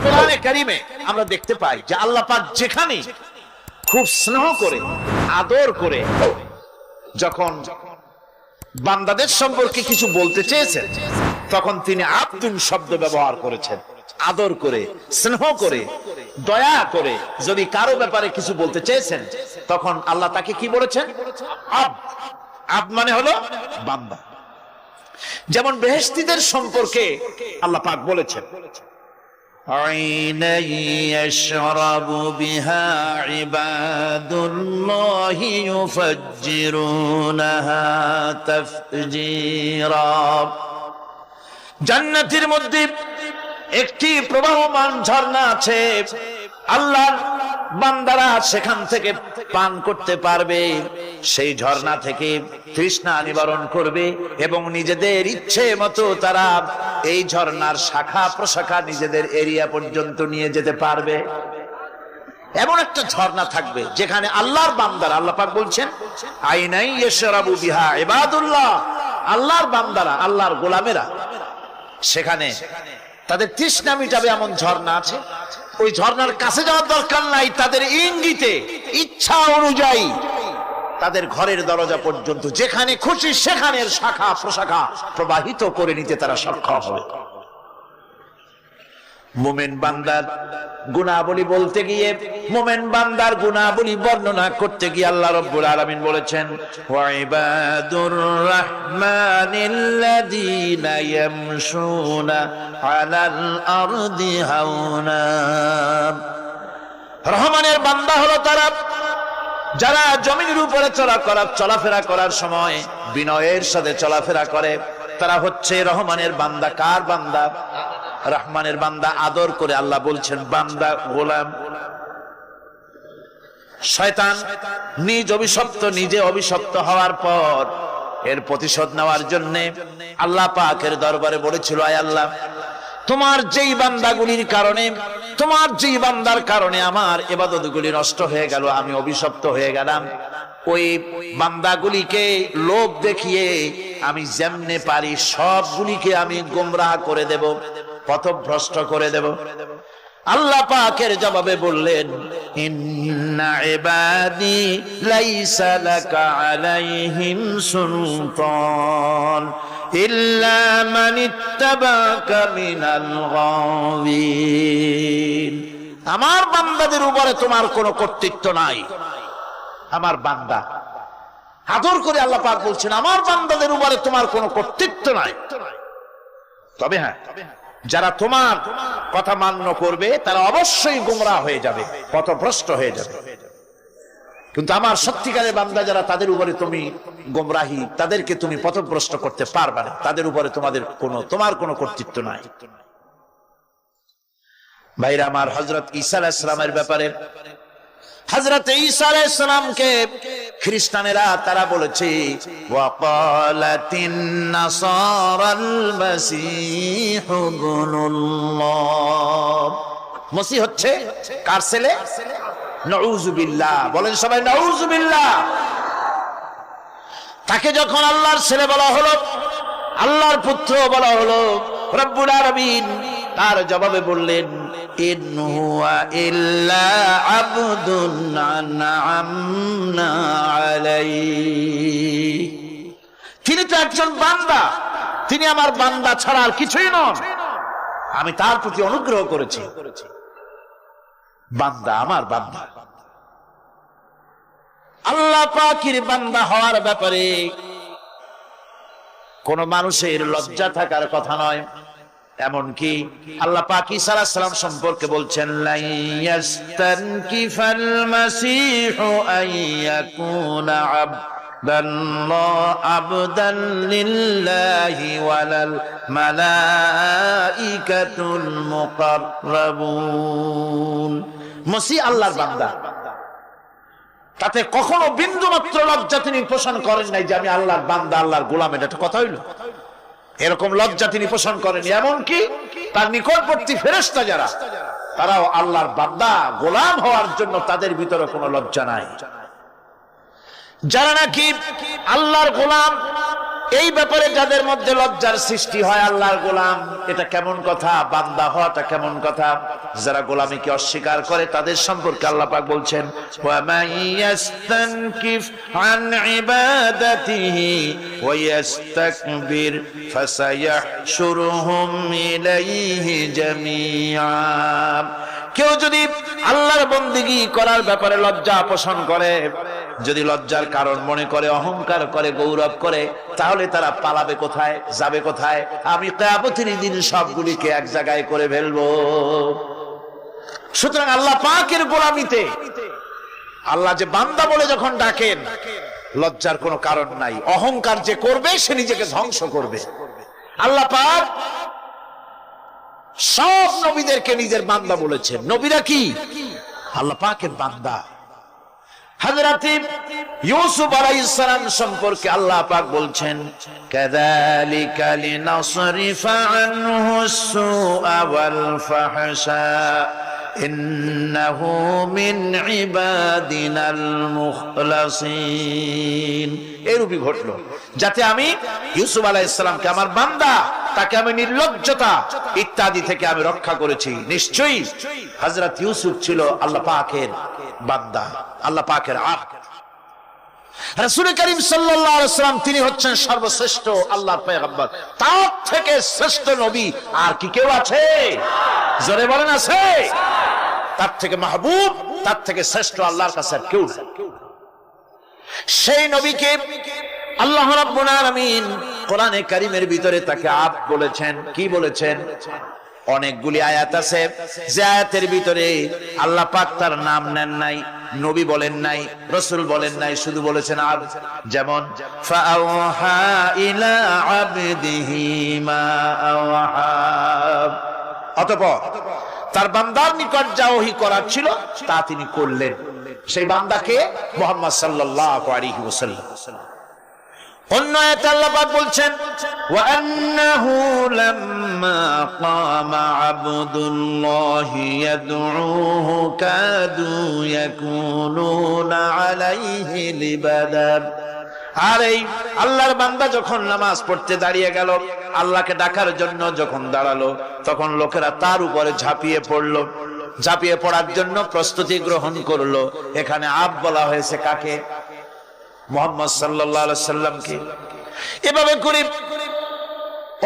কোরআনে কারিমে আমরা দেখতে পাই যে আল্লাহ পাক যেখানে খুব স্নেহ করে আদর করে যখন বান্দাদের সম্পর্কে কিছু বলতে চেয়েছেন তখন তিনি আব্দুন শব্দ ব্যবহার করেছেন। আদর করে, স্নেহ করে, দয়া করে যদি কারো ব্যাপারে কিছু বলতে চেয়েছেন তখন আল্লাহ তাকে কি বলেছেন? আব। আব মানে হলো বান্দা। যেমন বেহেশতীদের সম্পর্কে আল্লাহ পাক বলেছেন عينا يشرب بها عباد الله يفجرونها تفجيرا। জান্নাতের মধ্যে একটি প্রবাহমান ঝর্ণা আছে, আল্লাহর বান্দারা সেখান থেকে পান করতে পারবে। সেই ঝর্ণা থেকে তৃষ্ণা নিবারণ করবে এবং নিজেদের ইচ্ছে মতো তারা এই ঝর্ণার শাখা প্রশাখা নিজেদের এরিয়া পর্যন্ত নিয়ে যেতে পারবে। এমন একটা ঝর্ণা থাকবে যেখানে আল্লাহর বান্দারা, আল্লাহ পাক বলছেন আইনাই ইয়াশরাবু বিহা ইবাদুল্লাহ, আল্লাহর বান্দারা, আল্লাহর গোলামেরা সেখানে তাদের তৃষ্ণা মিটাবে এমন ঝর্ণা আছে। ওই ঝর্ণার কাছে যাওয়ার দরকার নাই, তাদের ইঙ্গিতে ইচ্ছা অনুযায়ী তাদের ঘরের দরজা পর্যন্ত যেখানে খুশি সেখানের শাখা প্রশাখা প্রবাহিত করে নিতে তারা সক্ষম হবে। মুমিন বান্দার গুনাহবলী বলতে গিয়ে, মুমিন বান্দার গুনাহবলী বর্ণনা করতে গিয়ে আল্লাহ রাব্বুল আলামিন বলেছেন ওয়া ইবাদুর রাহমানিল্লাযীনা ইয়ামশুনা আলাল আরদি হাওনা। রহমানের বান্দা হলো তারা যারা জমিনের উপরে চলাফেরা করার সময় বিনয়ের সাথে চলাফেরা করে, তারা হচ্ছে রহমানের বান্দা। কার বান্দা? রহমানের বান্দা। আদর করে আল্লাহ বলছেন বান্দা, গোলাম। শয়তান নিজে অভিশপ্ত হওয়ার পর এর প্রতিশোধ নেওয়ার জন্য আল্লাহ পাকের দরবারে বলেছিল, আয় আল্লাহ, তোমার যেই বান্দাগুলির কারণে, তোমার যেই বান্দার কারণে আমার ইবাদতগুলি নষ্ট হয়ে গেল, আমি অভিশপ্ত হয়ে গেলাম, ওই বান্দাগুলিকে লোভ দেখিয়ে আমি যেমনে পারি সবগুলিকে আমি গোমরাহ করে দেব, পথভ্রষ্ট করে দেব। আল্লাহ পাকের জবাবে বললেন ইন্না ইবাদি লাইসা লাকা আলাইহিম সুলতান ইল্লা মান ইত্তাবাকা মিনাল গাওয়িন। আমার বান্দাদের উপরে তোমার কোনো কর্তৃত্ব নাই। আমার বান্দা, আদর করে আল্লাহ পাক বলছেন আমার বান্দাদের উপরে তোমার কোনো কর্তৃত্ব নাই। তবে হ্যাঁ, যারা তোমার কথা মান্য করবে তারা অবশ্যই গোমরাহ হয়ে যাবে, পথভ্রষ্ট হয়ে যাবে। কিন্তু আমার সত্যিকারের বান্দা যারা, তাদের উপরে তুমি গোমরাহি, তাদেরকে তুমি পথভ্রষ্ট করতে পারবে না, তাদের উপরে তোমার কোনো কর্তৃত্ব নাই। ভাইরা আমার, হযরত ঈসা আলাইহিস সালামের ব্যাপারে, হযরত ঈসা আলাইহিস সালামকে খ্রিস্টানেরা তারা বলেছে ওয়াকালাতিন নাসারাল মাসীহু ইবনুল্লাহ। মসিহ হচ্ছে কার ছেলে? নাউযুবিল্লাহ। বলেন সবাই নাউযুবিল্লাহ। তাকে যখন আল্লাহর ছেলে বলা হলো, আল্লাহর পুত্র বলা হলো, রব্বুল আলামিন তার জবাবে বললেন ইন হুয়া ইল্লা আবদুন আনআমনা আলাইহি। তিনি তো একজন বান্দা, তিনি আমার বান্দা ছাড়া আর কিছুই নন, আমি তার প্রতি অনুগ্রহ করেছি। বান্দা, আমার বান্দা। আল্লাহ পাকের বান্দা হওয়ার ব্যাপারে কোন মানুষের লজ্জা থাকার কথা নয়। এমনকি আল্লাহ পাক ঈসা আলাইহিস সালাম সম্পর্কে বলছেন লা ইয়াস্তানকিফাল মাসীহু আইয়াকুনা আবদান লিল্লাহি ওয়ালাল মালাইকাতুল মুকাররাবুন। মসিহ আল্লাহর বান্দা, তাতে কখনো বিন্দু মাত্র লজ্জা তিনি পোষণ করেন নাই যে আমি আল্লাহর বান্দা, আল্লাহর গোলাম। এটা কথা হইল? এরকম লজ্জা তিনি পোষণ করেন। এমনকি তার নিকটবর্তী ফেরেশতা যারা, তারাও আল্লাহর বান্দা গোলাম হওয়ার জন্য তাদের ভিতরে কোনো লজ্জা নাই। যারা নাকি আল্লাহর গোলাম, এই ব্যাপারে যাদের মধ্যে লজ্জার সৃষ্টি হয় আল্লাহর গোলাম, এটা কেমন কথা? বান্দা হওয়াটা কেমন কথা? যারা গোলামীকে অস্বীকার করে তাদের সম্পর্কে আল্লাহ পাক বলছেন, ওয়া মাইয়াস্তানকিফ আন ইবাদাতিহি ওয়া ইস্তাকবির ফাসায়াহশুরুহুম ইলাইহি জামিআ। কেউ যদি আল্লাহর বন্দেগী করার ব্যাপারে লজ্জা পোষণ করে, যদি লজ্জার কারণ মনে করে, অহংকার করে, গৌরব করে, তাহলে তারা পালাবে কোথায়, যাবে কোথায়? আমি কিয়ামতের দিন সবগুলিকে এক জায়গায় করে ফেলবো। সুতরাং আল্লাহ পাকের গোলামিতে আল্লাহ যে বান্দা বলে যখন ডাকেন, লজ্জার কোনো কারণ নাই। অহংকার যে করবে সে নিজেকে ধ্বংস করবে। আল্লাহ পাক সব নবীদেরকে নিজের বান্দা বলেছেন। নবীরা কি? আল্লাহ পাকের বান্দা। হযরত ইউসুফ আলাইহিস সালাম সম্পর্কে আল্লাহ পাক বলছেন, কাযালিকা লিনাসরিফা আনহু আস-সুআ ওয়াল ফাহশা ইন্নাহু মিন ইবাদিনাল মুখলাসিন। এরূপই ঘটলো যাতে আমি ইউসুফ আলাইহিস সালামকে, আমার বান্দা, তাকে আমি নির্লজ্জতা ইত্যাদি থেকে আমি রক্ষা করেছি। নিশ্চয়ই হযরত ইউসুফ ছিল আল্লাহ পাকের বান্দা, আল্লাহ পাকের আবদ। রাসূল করিম সাল্লাল্লাহু আলাইহি ওয়াসাল্লাম তিনি হচ্ছেন সর্বশ্রেষ্ঠ আল্লাহর পয়গম্বর। তার থেকে শ্রেষ্ঠ নবী আর কি কেউ আছে? জোরে বলেন, আছে? তার থেকে মাহবুব, তার থেকে শ্রেষ্ঠ আল্লাহর কাছে আর কেউ নেই। সেই নবীকে আল্লাহ রাব্বুল আলামিন কোরআনে কারীমের ভিতরে তাকে আবদ বলেছেন। কি বলেছেন? অনেকগুলি আয়াত আছে যে আয়াতের ভিতরে আল্লাহ পাক তার নাম নেন নাই, নবী বলেন নাই, রাসূল বলেন নাই, শুধু বলেছেন আবদ। যেমন ফাআওহা ইলা আবদিহি মা আওহা, অতঃপর তার বান্দার নিকট যা ওহী করার ছিল তা তিনি করলেন। সেই বান্দাকে মুহাম্মদ সাল্লাল্লাহু আলাইহি ওয়াসাল্লাম। অন্য আয়াতে আল্লাহ পাক বলছেন, ওয়া আন্নাহু লাম্মা কামা আবদুল্লাহি ইয়াদউহু কাদু ইয়াকুনুনা আলাইহি লিবাদা। আর এই আল্লাহর বান্দা যখন নামাজ পড়তে দাঁড়িয়ে গেল, আল্লাহকে ডাকার জন্য যখন দাঁড়ালো, তখন লোকেরা তার উপরে ঝাঁপিয়ে পড়লো। ঝাঁপিয়ে পড়ার জন্য প্রস্তুতি গ্রহণ করলো। এখানে আব বলা হয়েছে কাকে? মুহাম্মদ সাল্লাল্লাহু আলাইহি সাল্লামকে। এভাবে করে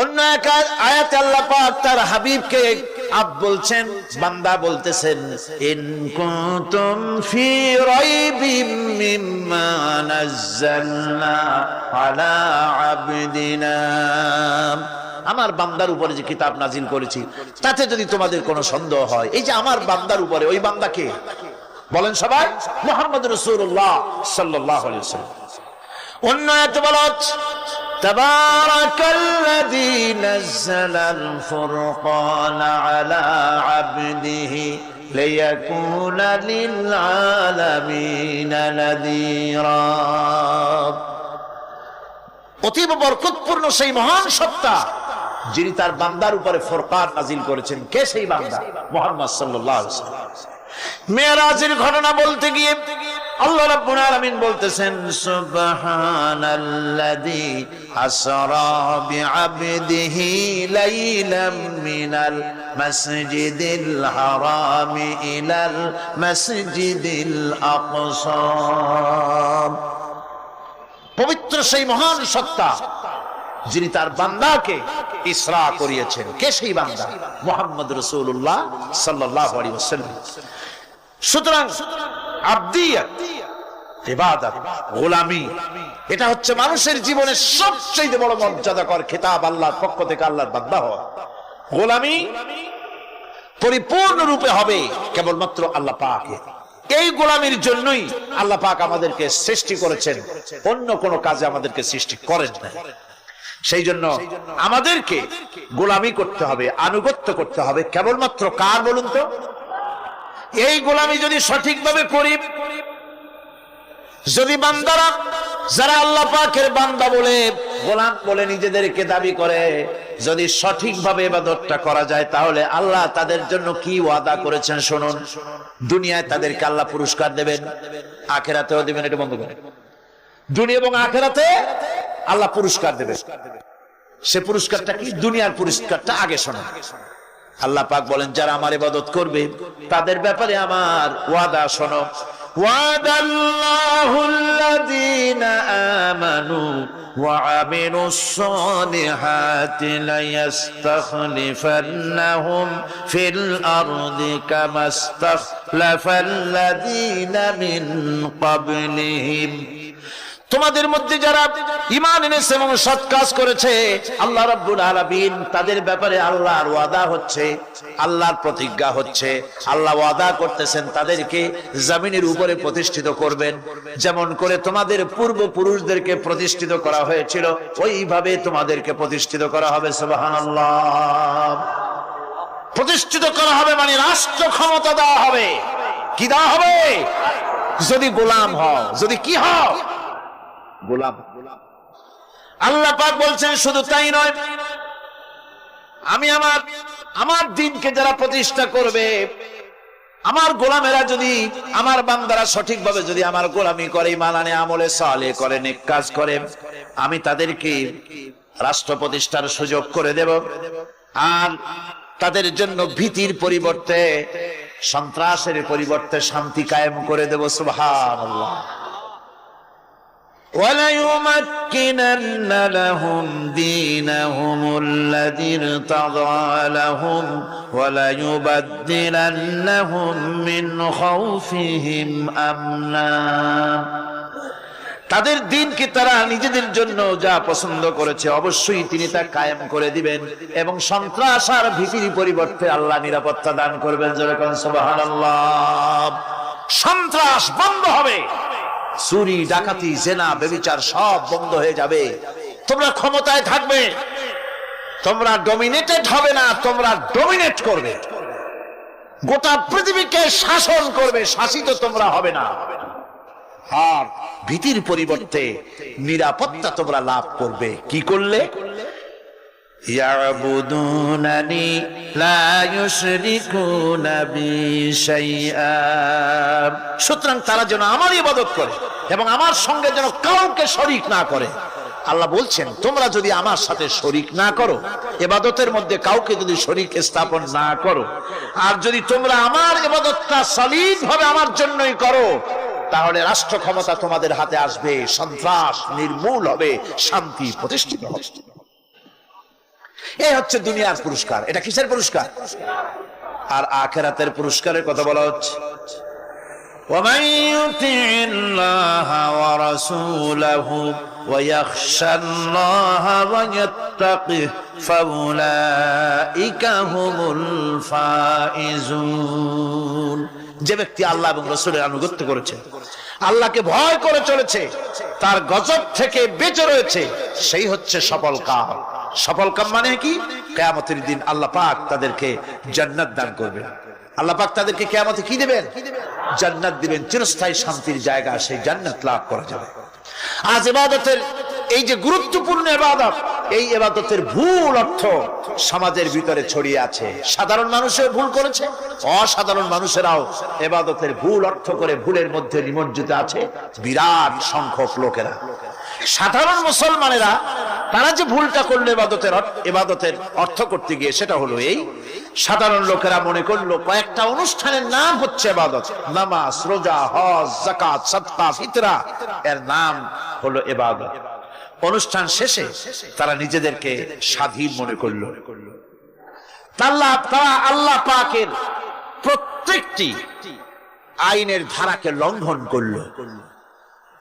অন্য এক আয়াতে আল্লাহ পাক তার হাবিবকে আব বলছেন, বান্দা বলতেছেন, ইন কুনতুম ফি রাইবিম মিম্মা নাযালনা আলা আবদিনা। আমার বান্দার উপরে যে কিতাব নাজিল করেছি তাতে যদি তোমাদের কোনো সন্দেহ হয়, এই যে আমার বান্দার উপরে, ওই বান্দাকে বলেন সবাই, মুহাম্মদ রাসূলুল্লাহ সাল্লাল্লাহু আলাইহি ওয়াসাল্লাম। অন্য আয়াতে বলা হচ্ছে, তাবারাকাল্লাযী নাযালাল ফুরকানা আলা আবদিহি লিয়াকুনা লিল আলামিনা নাযীরা। অতীব বরকতপূর্ণ সেই মহান সত্তা যিনি তার বান্দার উপরে ফুরকান নাজিল করেছেন। কে সেই বান্দা? মুহাম্মদ সাল্লাল্লাহু আলাইহি ওয়াসাল্লাম। মেরাজের ঘটনা বলতে গিয়ে আল্লাহ রাব্বুল আলামিন বলতেছেন, সুবহানাল্লাযী আসরা বিআবদিহি লাইলাম মিনাল মাসজিদিল হারামি ইলাল মাসজিদিল আকসা। পবিত্র সেই মহান সত্তা যিনি তার বান্দাকে ইসরা করিয়েছেন। কে সেই বান্দা? মুহাম্মদ রাসূলুল্লাহ সাল্লাল্লাহু আলাইহি ওয়াসাল্লাম। সুতরাং আবদিয়াত, ইবাদত, গোলামি, এটা হচ্ছে মানুষের জীবনের সবচেয়ে বড় মর্যাদাকর খেতাব আল্লাহর পক্ষ থেকে আল্লাহর বান্দা হওয়া। গোলামি পরিপূর্ণ রূপে হবে কেবলমাত্র আল্লাহ পাকের। এই গোলামির জন্যই আল্লাহ পাক আমাদেরকে সৃষ্টি করেছেন, অন্য কোনো কাজে আমাদেরকে সৃষ্টি করেন না। সেই জন্য আমাদেরকে গোলামি করতে হবে, আনুগত্য করতে হবে কেবলমাত্র কার বলুন তো? এই গোলামি যদি সঠিকভাবে করি, যদি বান্দারা যারা আল্লাহ পাকের বান্দা বলে, গোলাম বলে নিজেদেরকে দাবি করে, যদি সঠিকভাবে ইবাদতটা করা যায়, তাহলে আল্লাহ তাদের জন্য কি ওয়াদা করেছেন শুনুন। দুনিয়ায় তাদেরকে আল্লাহ পুরস্কার দেবেন, আখিরাতেও দেবেন। এটা বন্ধ করেন। দুনিয়া এবং আখিরাতে আল্লাহ পুরস্কার দেবে। সে পুরস্কারটা কি? দুনিয়ার পুরস্কারটা আগে শোনো। আল্লাহ পাক বলেন যারা আমার ইবাদত করবে তাদের ব্যাপারে আমার ওয়াদা শোনো। ওয়াদাল্লাহুল্লাযীনা আমানু ওয়া আমিলুস সালিহাতি লায়াস্তাখলিফান্নাহুম ফিল আরদি কামাস্তাখলাফাল্লাযীনা মিন ক্বাবলিহিম। তোমাদের মধ্যে যারা ঈমান এনেছে এবং সৎ কাজ করেছে আল্লাহ রাব্বুল আলামিন তাদের ব্যাপারে আল্লাহর ওয়াদা হচ্ছে, আল্লাহর প্রতিজ্ঞা হচ্ছে, আল্লাহ ওয়াদা করতেছেন তাদেরকে জমিনের উপরে প্রতিষ্ঠিত করবেন। যেমন করে তোমাদের পূর্বপুরুষদেরকে প্রতিষ্ঠিত করা হয়েছিল ওইভাবে তোমাদেরকে প্রতিষ্ঠিত করা হবে। সুবহানাল্লাহ। প্রতিষ্ঠিত করা হবে মানে রাষ্ট্র ক্ষমতা দেওয়া হবে। কি দেওয়া হবে? যদি গোলাম হও, যদি কি হও? গোলাম। আল্লাহ পাক বলছেন শুধু তাই নয়, আমি আমার দিনকে যারা প্রতিষ্ঠা করবে, আমার গোলামেরা যদি, আমার বান্দারা সঠিকভাবে যদি আমার গোলামি করে, ঈমান আনে, আমলে সালেহ করে, নেক কাজ করে, আমি তাদেরকে রাষ্ট্র প্রতিষ্ঠার সুযোগ করে দেব। আর তাদের জন্য ভীতির পরিবর্তে, সন্ত্রাসের পরিবর্তে শান্তি কায়েম করে দেব। সুবহানাল্লাহ। وَلَيُمَكِّنَنَّ لَهُمْ دِينَهُمُ الَّذِي ارْتَضَىٰ لَهُمْ وَلَيُبَدِّلَنَّهُمْ مِنْ خَوْفِهِمْ أَمْنًا। তাদের দিনকে তারা নিজেদের জন্য যা পছন্দ করেছে অবশ্যই তিনি তা কায়েম করে দিবেন এবং সন্ত্রাস আর ভীতির পরিবর্তে আল্লাহ নিরাপত্তা দান করবেন। যেরকম সুবহানাল্লাহ। সন্ত্রাস বন্ধ হবে, চুরি, ডাকাতি, জেনা, ব্যভিচার সব বন্ধ হয়ে যাবে। তোমরা ক্ষমতায় থাকবে, তোমরা ডমিনেটেড হবে না, তোমরা ডমিনেট করবে। গোটা পৃথিবীকে শাসন করবে, শাসিত তোমরা হবে না। আর ভীতির পরিবর্তে নিরাপত্তা তোমরা লাভ করবে। কি করলে? ইয়াবুদুনানি লা ইউশরিকুনা বি শাইআ। সুতরাং তারা যেন আমার ইবাদত করে এবং আমার সঙ্গে যেন কাউকে শরীক না করে। আল্লাহ বলছেন তোমরা যদি আমার সাথে শরীক না করো, ইবাদতের মধ্যে কাউকে যদি শরীক স্থাপন না করো, আর যদি তোমরা আমার ইবাদতটা সলিলভাবে আমার জন্যই করো, তাহলে রাষ্ট্র ক্ষমতা তোমাদের হাতে আসবে, সন্ত্রাস নির্মূল হবে, শান্তি প্রতিষ্ঠিত হবে। এই হচ্ছে দুনিয়ার পুরস্কার। এটা কিসের পুরস্কার? আর আখিরাতের পুরস্কারের কথা বলা হচ্ছে। وَمَن يُطِعِ اللَّهَ وَرَسُولَهُ وَيَخْشَ اللَّهَ وَيَتَّقِهِ فَأُولَئِكَ هُمُ الْفَائِزُونَ। যে ব্যক্তি আল্লাহ এবং রাসূলের আনুগত্য করেছে, আল্লাহকে ভয় করে চলেছে, তার গজব থেকে বেঁচে রয়েছে, সেই হচ্ছে সফল কাম। সফল কাম মানে কি? কিয়ামতের দিন আল্লাহ পাক তাদেরকে জান্নাত দান করবেন। আল্লাহ পাক তাদেরকে কিয়ামতে কি দিবেন? জান্নাত দিবেন, চিরস্থায়ী শান্তির জায়গা, সেই জান্নাত লাভ করা যাবে। আজ ইবাদতের এই যে গুরুত্বপূর্ণ ইবাদত, এই ইবাদতের ভুল অর্থ সমাজের ভিতরে ছড়িয়ে আছে। সাধারণ মানুষও ভুল করেছে, অসাধারণ মানুষেরাও ইবাদতের ভুল অর্থ করে ভুলের মধ্যে নিমজ্জিত আছে বিরাট সংখ্যক লোকেরা। সাধারণ মুসলমানেরা তারা যে ভুলটা করলো ইবাদতের অর্থ করতে গিয়ে, সেটা হলো এই, সাধারণ লোকেরা মনে করলো কয়েকটা অনুষ্ঠানের নাম হচ্ছে ইবাদত, নামাজ, রোজা, হজ, যাকাত, সাদকা, ফিতরা, এর নাম হলো ইবাদত। অনুষ্ঠান শেষে তারা নিজেদেরকে স্বাধীন মনে করলো। তারা আল্লাহ পাকের প্রত্যেকটি আইনের ধারাকে লঙ্ঘন করলো।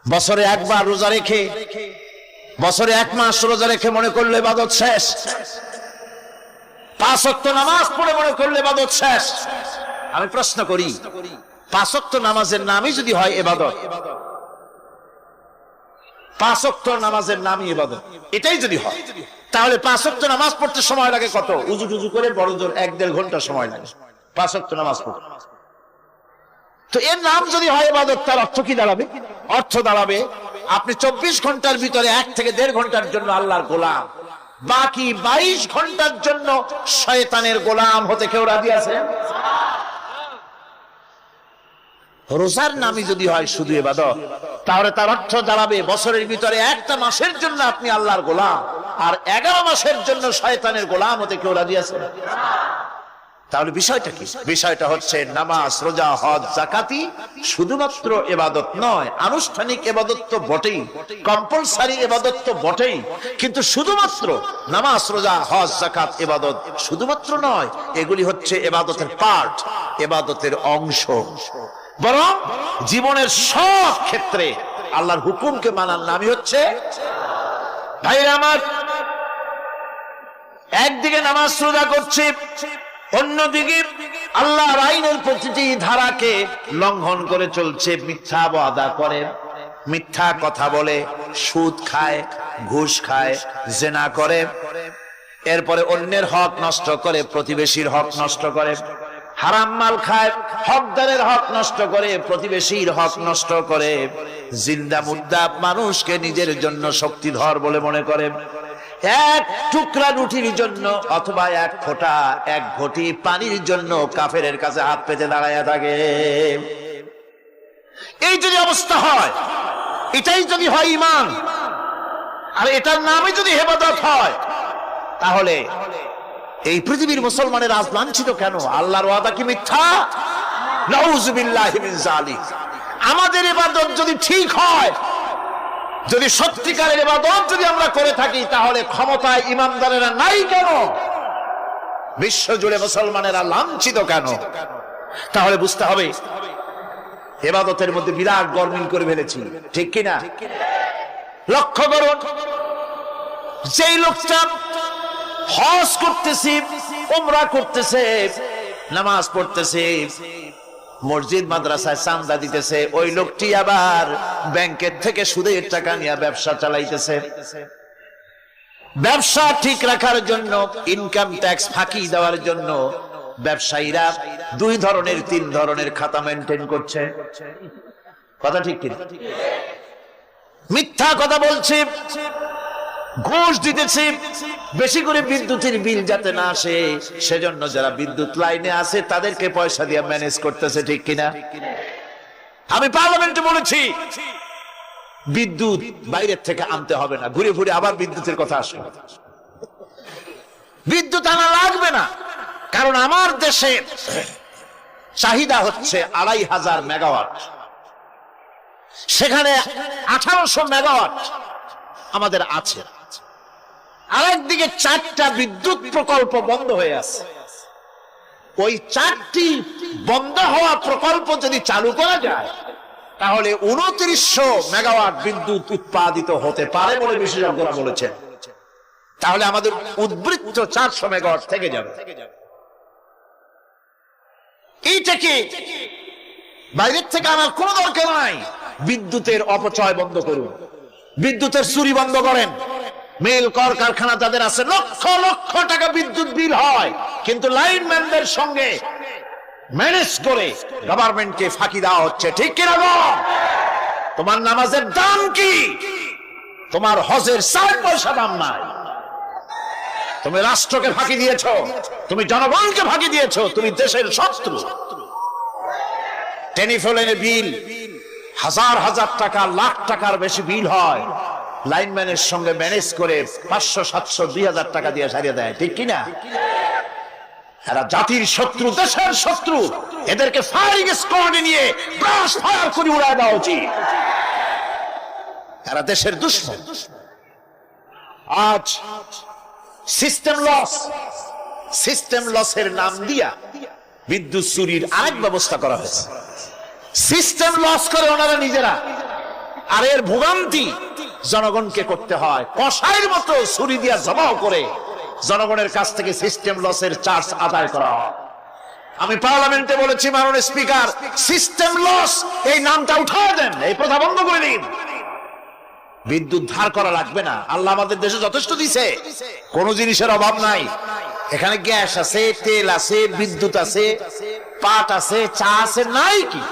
বছরে একবার রোজা রেখে, বছরে এক মাস রোজা রেখে মনে করলে ইবাদত শেষ। 5 ওয়াক্ত নামাজ পড়ে মনে করলে ইবাদত শেষ। আমি প্রশ্ন করি, 5 ওয়াক্ত নামাজের নামই যদি হয় ইবাদত, 5 ওয়াক্ত নামাজের নামই ইবাদত, এটাই যদি হয়, তাহলে 5 ওয়াক্ত নামাজ পড়তে সময় লাগে কত? উজু টুজু করে বড় জোর 1-1.5 ঘন্টা সময় লাগে 5 ওয়াক্ত নামাজ পড়তে। তো এর নাম যদি হয় ইবাদত, তার অর্থ কি দাঁড়াবে? অর্থ দাঁড়াবে আপনি 24 ঘন্টার ভিতরে 1 থেকে 1.5 ঘন্টার জন্য আল্লাহর গোলাম, বাকি 22 ঘন্টার জন্য শয়তানের গোলাম হতে কেউ রাজি আছে? রোজার নামই যদি হয় শুধু ইবাদত, তাহলে তার অর্থ দাঁড়াবে বছরের ভিতরে একটা মাসের জন্য আপনি আল্লাহর গোলাম, আর 11 মাসের জন্য শয়তানের গোলাম হতে কেউ রাজি আছে? তাহলে বিষয়টা কি? বিষয়টা হচ্ছে নামাজ, রোজা, হজ, যাকাতি শুধুমাত্র ইবাদত নয়, আনুষ্ঠানিক ইবাদত তো বটেই, কম্পালসারি ইবাদত তো বটেই, কিন্তু শুধুমাত্র নামাজ, রোজা, হজ, যাকাত ইবাদত শুধুমাত্র নয়, এগুলি হচ্ছে ইবাদতের পার্ট, ইবাদতের অংশ। বরং জীবনের সব ক্ষেত্রে আল্লাহর হুকুমকে মানার নামই হচ্ছে, ভাইরা আমার, একদিকে নামাজ রোজা করছি, অন্যদিকে আল্লাহর আইনের প্রতিটি ধারাকে লঙ্ঘন করে চলছে, মিথ্যা ওয়াদা করে, মিথ্যা কথা বলে, সুদ খায়, ঘুষ খায়, জেনা করে, এরপরে অন্যের হক নষ্ট করে, প্রতিবেশীর হক নষ্ট করে, হারাম মাল খায়, হকদারের হক নষ্ট করে, প্রতিবেশীর হক নষ্ট করে, জিন্দা মুদ্দা মানুষকে নিজের জন্য শক্তিধর বলে মনে করে, এক টুকরা রুটির জন্য অথবা এক ফোঁটা, এক ঘটি পানির জন্য কাফেরের কাছে হাত পেতে দাঁড়ায় থাকে। এই যদি অবস্থা হয়, এটাই যদি হয় ঈমান, আর এটার নামে যদি ইবাদত হয়, তাহলে এই পৃথিবীর মুসলমানের আজ লাঞ্ছিত কেন? আল্লাহর ওয়াদা কি মিথ্যা? নাউযুবিল্লাহি মিন যালিক। আমাদের ইবাদত যদি ঠিক হয়, যদি সত্যিকারের ইবাদত যদি আমরা করে থাকি, তাহলে ক্ষমতায় ইমানদারেরা নাই কেন? বিশ্ব জুড়ে মুসলমানেরা লাঞ্ছিত কেন? তাহলে বুঝতে হবে ইবাদতের মধ্যে বিরাট গরমিল করে ফেলেছি, ঠিক কিনা? লক্ষ্য করুন, যেই লোকটা হজ করতেছে, উমরা করতেছে, নামাজ পড়তেছে, মসজিদ মাদ্রাসায় চাঁদা দিতেছে, ওই লোকটি আবার ব্যাংকের থেকে সুদের টাকা নিয়ে ব্যবসা চালাইতেছে। ব্যবসা ঠিক রাখার জন্য, ইনকাম ট্যাক্স ফাঁকি দেওয়ার জন্য ব্যবসায়ীরা 2 ধরনের 3 ধরনের খাতা মেনটেন করছে। কথা ঠিক কিনা? মিথ্যা কথা বলছে, ঘুষ দিতেছে, বেশি করে বিদ্যুতের বিল যাতে না আসে সেজন্য যারা বিদ্যুৎ লাইনে আছে তাদেরকে পয়সা দিয়ে ম্যানেজ করতেছে, ঠিক কিনা? আমি পার্লামেন্টে বলেছি বিদ্যুৎ বাইরের থেকে আনতে হবে না, ঘুরে ঘুরে আবার বিদ্যুতের কথা আসবে। বিদ্যুৎ আনা লাগবে না, কারণ আমার দেশে চাহিদা হচ্ছে 2500 মেগাওয়াট, সেখানে 1800 মেগাওয়াট আমাদের আছে। আরেকদিকে 4টা বিদ্যুৎ প্রকল্প বন্ধ হয়ে আছে। ওই 4টি বন্ধ হওয়া প্রকল্প যদি চালু করা যায়, তাহলে 2900 মেগাওয়াট বিদ্যুৎ উৎপাদিত হতে পারে বলে বিশেষজ্ঞরা বলেছেন। তাহলে আমাদের উদ্বৃত্ত 400 মেগাওয়াট থেকে যাবে। এইটাকে বাইরের থেকে আনার কোনো দরকার নাই। বিদ্যুতের অপচয় বন্ধ করুন, বিদ্যুতের চুরি বন্ধ করেন। মিল কল কারখানা যাদের আছে, লক্ষ লক্ষ টাকা বিদ্যুৎ বিল হয়, কিন্তু লাইনম্যানদের সঙ্গে ম্যানেজ করে গভর্নমেন্টকে ফাঁকি দেওয়া হচ্ছে, ঠিক কিনা গো? তোমার নামাজের দাম কি? তোমার হজের 4 পয়সা দাম নাই। তুমি রাষ্ট্রকে ফাঁকি দিয়েছ, তুমি জনগণকে ফাঁকি দিয়েছ, তুমি দেশের শত্রু। টেলিফোনের বিল হাজার হাজার টাকা, লাখ টাকার বেশি বিল হয়, লাইনম্যানের সঙ্গে ম্যানেজ করে 500, 700, 2000 টাকা দিয়ে সারিয়ে দেয়, ঠিক কিনা? এরা জাতির শত্রু, দেশের শত্রু। এদেরকে ফায়ারিং স্কোয়াডে নিয়ে ব্রাশ ফায়ার করে উড়ায় দেওয়া উচিত। এরা দেশের দুশমন। আজ সিস্টেম লসের নাম দিয়া বিদ্যুৎ চুরির আরেক ব্যবস্থা করা হয়েছে। সিস্টেম লস করে ওনারা নিজেরা, আর এর ভোগান্তি জনগণকে করতে হয়। কসাইয়ের মতো ছুরি দিয়া জবাও করে জনগণের কাছ থেকে সিস্টেম লসের চার্জ আদায় করা হয়। আমি পার্লামেন্টে বলেছি, মাননীয় স্পিকার, সিস্টেম লস এই নামটা উঠায় দেন, এই প্রথা বন্ধ করে দিন। বিদ্যুৎ ধার করা লাগবে না, আল্লাহ আমাদের দেশে যথেষ্ট দিছে, কোন জিনিসের অভাব নাই। এখানে গ্যাস আছে, তেল আছে, বিদ্যুৎ আছে, পাট আছে, চা আছে, নাই কি?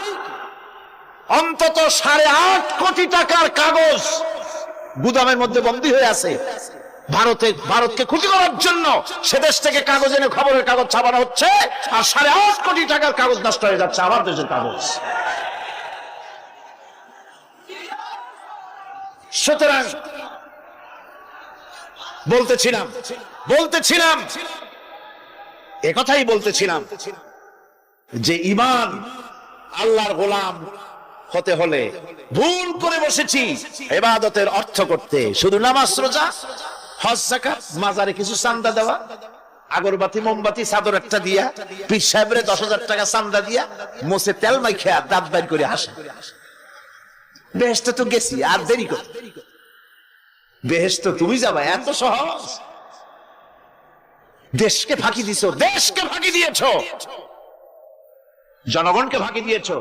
অন্তত 8.5 কোটি টাকার কাগজ গুদামের মধ্যে বন্দী হয়ে আছে। ভারতকে ক্ষতি করার জন্য সে দেশ থেকে কাগজ এনে খবরের কাগজ ছাপানো হচ্ছে, আর 8.5 কোটি টাকার কাগজ নষ্ট হয়ে যাচ্ছে আমার দেশের কাগজ। সুতরাং বলতেছিলাম একথাই বলতেছিলাম যে ঈমান আল্লাহর গোলাম হতে হলে ভুল করে বসেছি ইবাদতের অর্থ করতে, শুধু নামাজ রোজা হজ যাকাত, মাজারে কিছু চান্দা দেওয়া, আগরবাতি মোমবাতি চাদর একটা দিয়া, পীর সাহেবের 10,000 টাকা চান্দা দিয়া, মোছে তেল মাইখা দাঁত বাইর করে আসে। বেহেশত তো গেছি, আর দেরি কর, বেহেশত তুমি যাবা, এত সহজ? দেশকে ফাঁকি দিছো, দেশকে ফাঁকি দিয়েছো, জনগণকে ফাঁকি দিয়েছো,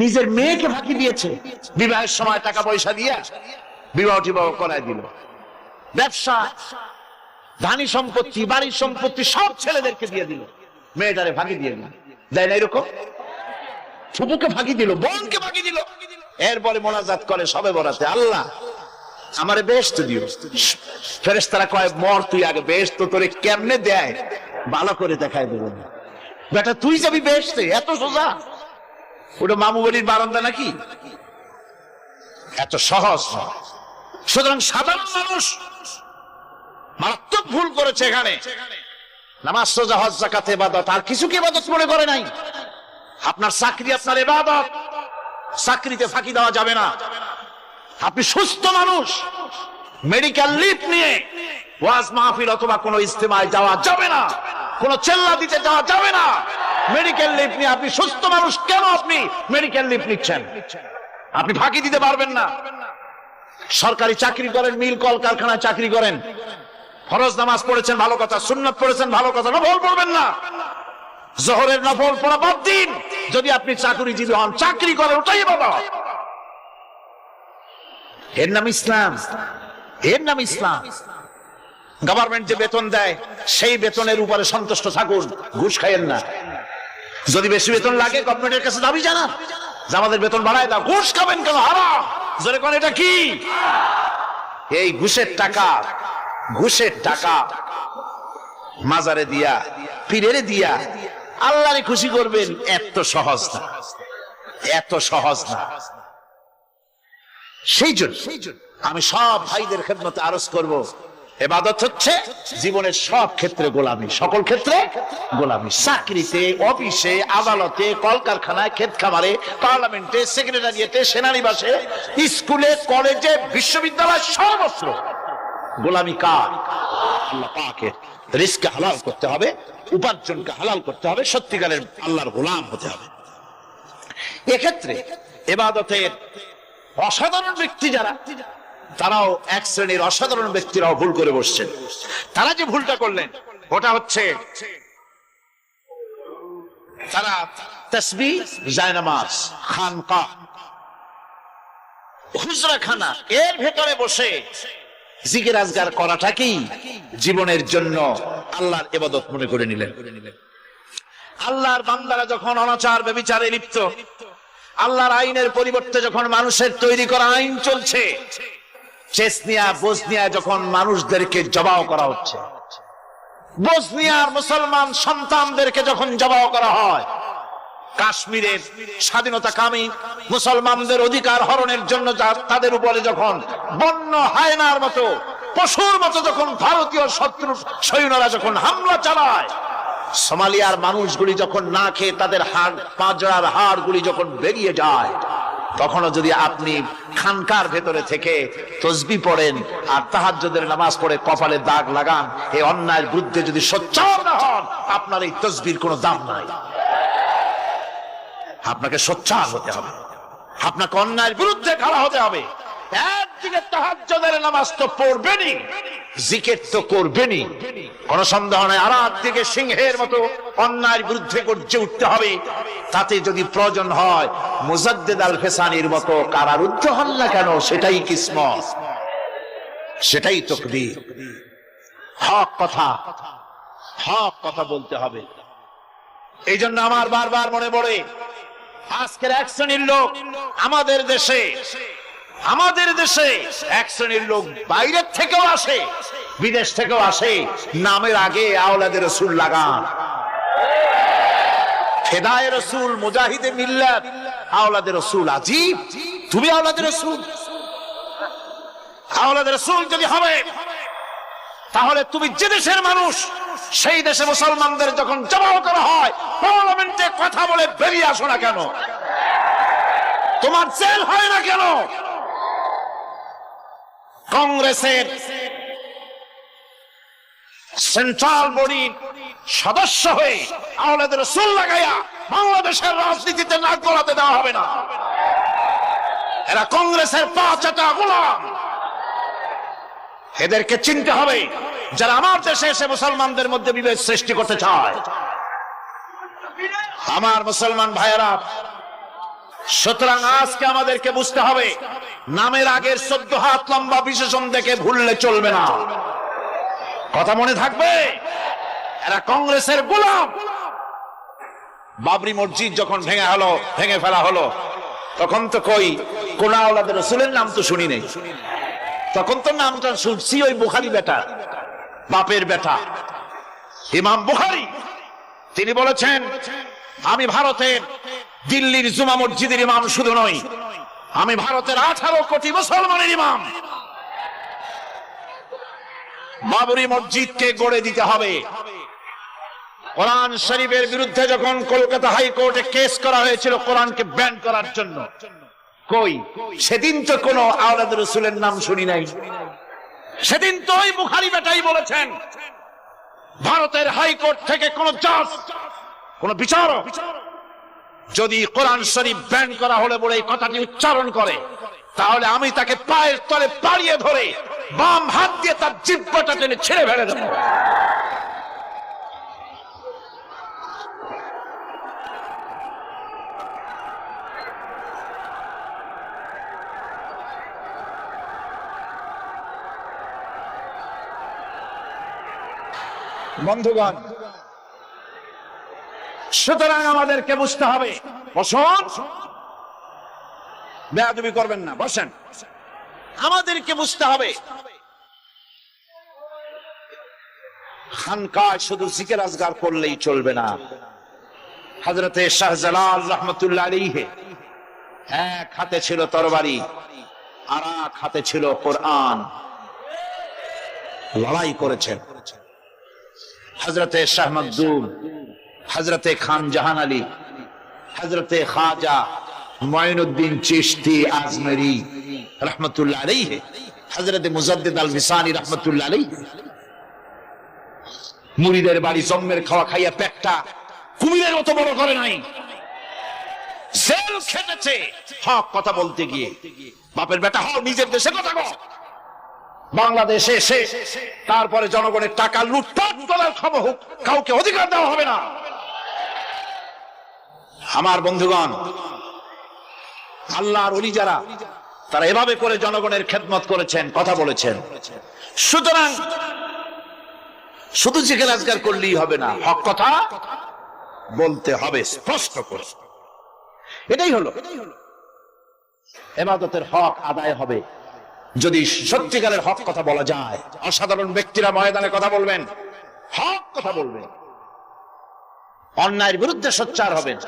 নিজের মেয়েকে ফাঁকি দিয়েছে, বিবাহের সময় টাকা পয়সা দিয়া বিবাহ টিবাহ করায় দিল, ব্যবসা ধানি সম্পত্তি বাড়ির সম্পত্তি সব ছেলেদেরকে দিয়ে দিল, মেয়েটারে ফাঁকি দিয়ে দিল, দেয় না এরকম? ফুপুকে ফাঁকি দিল, বোনকে ফাঁকি দিল, এরপরে মোনাজাত করে সবে বরাতে, আল্লাহ আমারে বেহেশত দিও। ফেরেশতারা কয় মর তুই আগে, বেহেশত তোরে কেমনে দেয় ভালো করে দেখায় দেব না, বেটা তুই যাবি বেহেশতে, এত সোজা? ওটা মামু বাড়ির বারান্দা নাকি? এত সহজ নয়। সুতরাং সাধারণ মানুষ মারাত্মক ভুল করেছে এখানে। নামাজ রোজা হজ যাকাত ইবাদত, আর কিছু কি ইবাদত মনে করে নাই? আপনার চাকরি আপনার ইবাদত, চাকরিতে ফাঁকি দেওয়া যাবে না। আপনি সুস্থ মানুষ, মেডিকেল লিভ নিয়ে ওয়াজ মাহফিল অথবা কোনো ইজতেমায় যাওয়া যাবে না, কোনো চেল্লা দিতে যাওয়া যাবে না। মেডিকেল লিভ নিয়ে আপনি সুস্থ মানুষ, কেন আপনি মেডিকেল লিভ নিচ্ছেন? আপনি ফাঁকি দিতে পারবেন না। সরকারি চাকরি করেন, মিল কল কারখানায় চাকরি করেন, ফরজ নামাজ পড়েছেন ভালো কথা, সুন্নাত পড়েছেন ভালো কথা, নফল পড়বেন না। জোহরের নফল পড়া বাদ দিন। যদি আপনি চাকরিজীবী হন, চাকরি করেন, ওটাই ইবাদত। এর নাম ইসলাম, এর নাম ইসলাম। গভর্নমেন্ট যে বেতন দেয় সেই বেতনের উপরে সন্তুষ্ট থাকুন, ঘুষ খাইয়েন না। যদি বেশি বেতন লাগে গভর্নমেন্টের কাছে দাবি জানান যে আমাদের বেতন বাড়ায় দাও। ঘুষ খাবেন কেন? হারাম। জোরে কোন এটা কি? এই ঘুষের টাকা মাজারে দিয়া, পীরেরে দিয়া আল্লাহরে খুশি করবেন, এত সহজ না, এত সহজ না। সেই জন্য আমি সব ভাইদের খেদমতে আরজ করব, ইবাদত হচ্ছে জীবনের সব ক্ষেত্রে গোলামি, সকল ক্ষেত্রে গোলামি। চাকরিতে, অফিসে, আদালতে, কলকারখানায়, ক্ষেত খামারে, পার্লামেন্টে, সেক্রেটারিয়েটে, সেনানিবাসে, স্কুলে, কলেজে, বিশ্ববিদ্যালয়, সর্বত্র গোলামি কার? আল্লাহ পাকের। রিজকে হালাল করতে হবে, উপার্জনকে হালাল করতে হবে, সত্যিকারের আল্লাহর গোলাম হতে হবে। এক্ষেত্রে ইবাদতের অসাধারণ ব্যক্তি যারা, তারাও এক শ্রেণীর অসাধারণ ব্যক্তিরাও ভুল করে বসছেন। তারা যে ভুলটা করলেন ওটা হচ্ছে তারা তাসবিহ, জায়নামাজ, খানকাহ, হুজরাখানা এর ভেতরে বসে জিকির আজগার করাটাকেই জীবনের জন্য আল্লাহর ইবাদত মনে করে নিলেন। আল্লাহর বান্দারা যখন অনাচার ব্যভিচারে লিপ্ত, আল্লাহর আইনের পরিবর্তে যখন মানুষের তৈরি করা আইন চলছে, চেচনিয়া বসনিয়া যখন মানুষদেরকে জবাও করা হচ্ছে, বসনিয়ার মুসলমান সন্তানদেরকে যখন জবাও করা হয়, কাশ্মীরের স্বাধীনতাকামী মুসলমানদের অধিকার হরণের জন্য তাদের উপরে যখন বন্য হায়নার মতো, পশুর মতো যখন ভারতীয় শত্রু সৈন্যরা যখন হামলা চালায়, সোমালিয়ার মানুষগুলি যখন না খেয়ে তাদের হাড়, পাঁজরার হাড়গুলি যখন বেরিয়ে যায়, তখনও যদি আপনি খানকার ভেতরে থেকে তসবিহ পড়েন আর তাহাজ্জুদের নামাজ পড়ে কপালে দাগ লাগান, এই অন্যায়ের বিরুদ্ধে যদি সোচ্চার না হন, আপনার এই তসবিহর কোনো দাম নাই। আপনাকে সোচ্চার হতে হবে, আপনাকে অন্যায়ের বিরুদ্ধে খাড়া হতে হবে। একদিকে তাহাজ্জুদের নামাজ তো পড়বেনই, জিকির তো করবেনই, কোন সন্দেহ নাই। আর একদিকে সিংহের মতো অন্যায়ের বিরুদ্ধে গর্জে উঠতে হবে। তাতে যদি প্রয়োজন হয় মুজাদ্দিদ আল ফেসানির মতো কারারুদ্ধ হন না কেন, সেটাই কিসমত, সেটাই তাকদীর। হক কথা বলতে হবে। এই জন্য আমার বারবার মনে পড়ে আজকের এক শ্রেণীর লোক আমাদের দেশে এক শ্রেণীর লোক বাইরের থেকেও আসে, বিদেশ থেকেও আসে, নামের আগে আওলাদে রাসূল লাগান, ফেদায়ে রাসূল, মুজাহিদে মিল্লাত, আওলাদে রাসূল। আজীব, তুমি আওলাদে রাসূল, আওলাদ রাসূল যদি হবে, তাহলে তুমি যে দেশের মানুষ, সেই দেশে মুসলমানদের যখন জবাব করা হয়, পার্লামেন্টে কথা বলে বেরিয়ে আসো না কেন? তোমার জেল হয় না কেন? কংগ্রেসের সেন্ট্রাল বডির সদস্য হয়ে আওলাদ রাসূল লাগাইয়া বাংলাদেশের রাজনীতিতে নাক গলাতে দেওয়া হবে না। এরা কংগ্রেসের পা চাটা গোলাম। এদেরকে চিনতে হবে, যারা আমার দেশে এসে মুসলমানদের মধ্যে বিভেদ সৃষ্টি করতে চায়। আমার মুসলমান ভাইয়েরা, সুতরাং আজকে আমাদেরকে বুঝতে হবে, নামের আগের 14 হাত লম্বা বিশেষণ দেখে ভুললে চলবে না। কথা মনে থাকবে, এরা কংগ্রেসের গোলাম। বাবরি মসজিদ যখন ভেঙে ফেলা হলো, তখন তো কোন আওলাদ রাসূলের নাম তো শুনি নেই। তখন তো নামটা শুনছি ওই বুখারী বেটা, বাপের বেটা ইমাম বুখারী। তিনি বলেছেন, আমি ভারতের দিল্লির জুমা মসজিদের ইমাম শুধু নই, আমি ভারতের 18 কোটি মুসলমানের ইমাম। বাবরি মসজিদকে গড়ে দিতে হবে। কোরআন শরীফের বিরুদ্ধে যখন কলকাতা হাইকোর্টে কেস করা হয়েছিল কোরআনকে ব্যান করার জন্য, সেদিন তো কোন আওলাদ রাসূলের নাম শুনি নাই। সেদিন তো ওই বুখারী বেটাই বলেছেন, ভারতের হাইকোর্ট থেকে কোন জাজ, কোন বিচারক যদি কোরআন শরীফ ব্যান করা হলে বলে এই কথাটি উচ্চারণ করে, তাহলে আমি তাকে পায়ের তলে পাড়িয়ে ধরে বাম হাত দিয়ে তার জিহ্বাটা টেনে ছেড়ে ফেলে দেব। বন্ধুগণ, সুতরাং আমাদেরকে বুঝতে হবে, বসুন, বেয়াদবি করবেন না, বসেন। আমাদেরকে বুঝতে হবে, খানকায় শুধু জিকির আজগার করলেই চলবে না। হযরতে শাহজালাল রাহমাতুল্লাহ আলাইহি এক হাতে ছিল তরবারি, আর এক হাতে ছিল কোরআন। লড়াই করেছেন হযরতে শাহ মখদুম, হযরতে খান জাহান আলী, হযরতে খাজা মুঈনুদ্দিন চিশতি আজমেরি রাহমাতুল্লাহ আলাইহি, হযরতে মুজাদ্দিদ আল বিসানি রাহমাতুল্লাহ আলাইহি। মুরিদের বাড়ি জন্মের খাওয়া খাইয়া পেটটা কুমিরের মতো বড় করে নাই, জেল খেটেছে হক কথা বলতে গিয়ে। বাপের বেটা হও, নিজের দেশে কথা কও। বাংলাদেশে এসে তারপরে জনগণের টাকা লুটপাট করার ক্ষমতা হোক, কাউকে অধিকার দেওয়া হবে না। আমার বন্ধুগণ, আল্লাহর ওলি যারা, তারা এভাবে করে জনগণের খেদমত করেছেন, কথা বলেছেন। সুতরাং শুধু জিকির আজকার করলেই হবে না, হক কথা বলতে হবে স্পষ্ট করে। এটাই হলো ইবাদতের হক আদায় হবে যদি সত্যিকারের হক কথা বলা যায়। অসাধারণ ব্যক্তিরা ময়দানে কথা বলবেন, হক কথা বলবেন, অন্যায়ের বিরুদ্ধে সোচ্চার হবেন।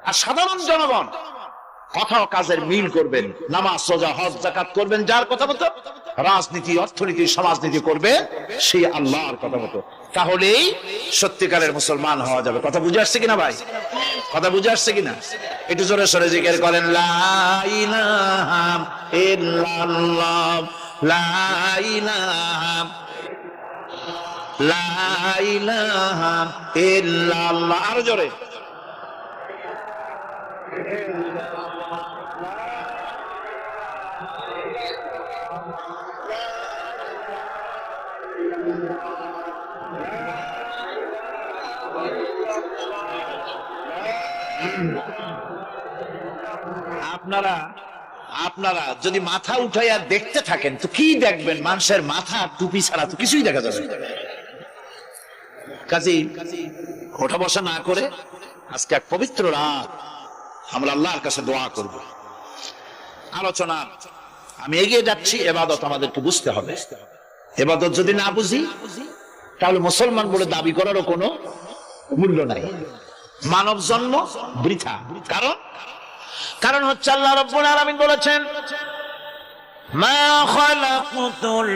আর সাধারণ জনগণ কথা ও কাজের মিল করবেন, নামাজ রোজা হজ যাকাত করবেন, যার কথা মতো রাজনীতি অর্থনীতি সমাজনীতি করবে সেই আল্লাহর কথা মতো। তাহলেই সত্যিকারের মুসলমান হওয়া যাবে। কথা বুঝে আসছে কিনা ভাই? কথা বুঝে আসছে কিনা? একটু জোরে সরে জিকির করেন, লা ইলাহা ইল্লাল্লাহ, লা ইলাহা, লা ইলাহা ইল্লাল্লাহ। আরো জোরে। আপনারা যদি মাথা উঠাইয়া দেখতে থাকেন তো কি দেখবেন? মানুষের মাথা টুপি ছাড়া তো কিছুই দেখা যাবে। কাজেই ওঠা বসা না করে আজকে এক পবিত্র রাত, আমরা আল্লাহর কাছে দোয়া করব। আলোচনা আমি এগিয়ে যাচ্ছি। ইবাদত আমাদেরকে বুঝতে হবে। ইবাদত যদি না বুঝি তাহলে মুসলমান বলে দাবি করারও কোনো মূল্য নাই। মানব জন্ম বৃথা। কারণ হচ্ছে আল্লাহ রাব্বুল আলামিন বলেছেন, মা খালাকুতুল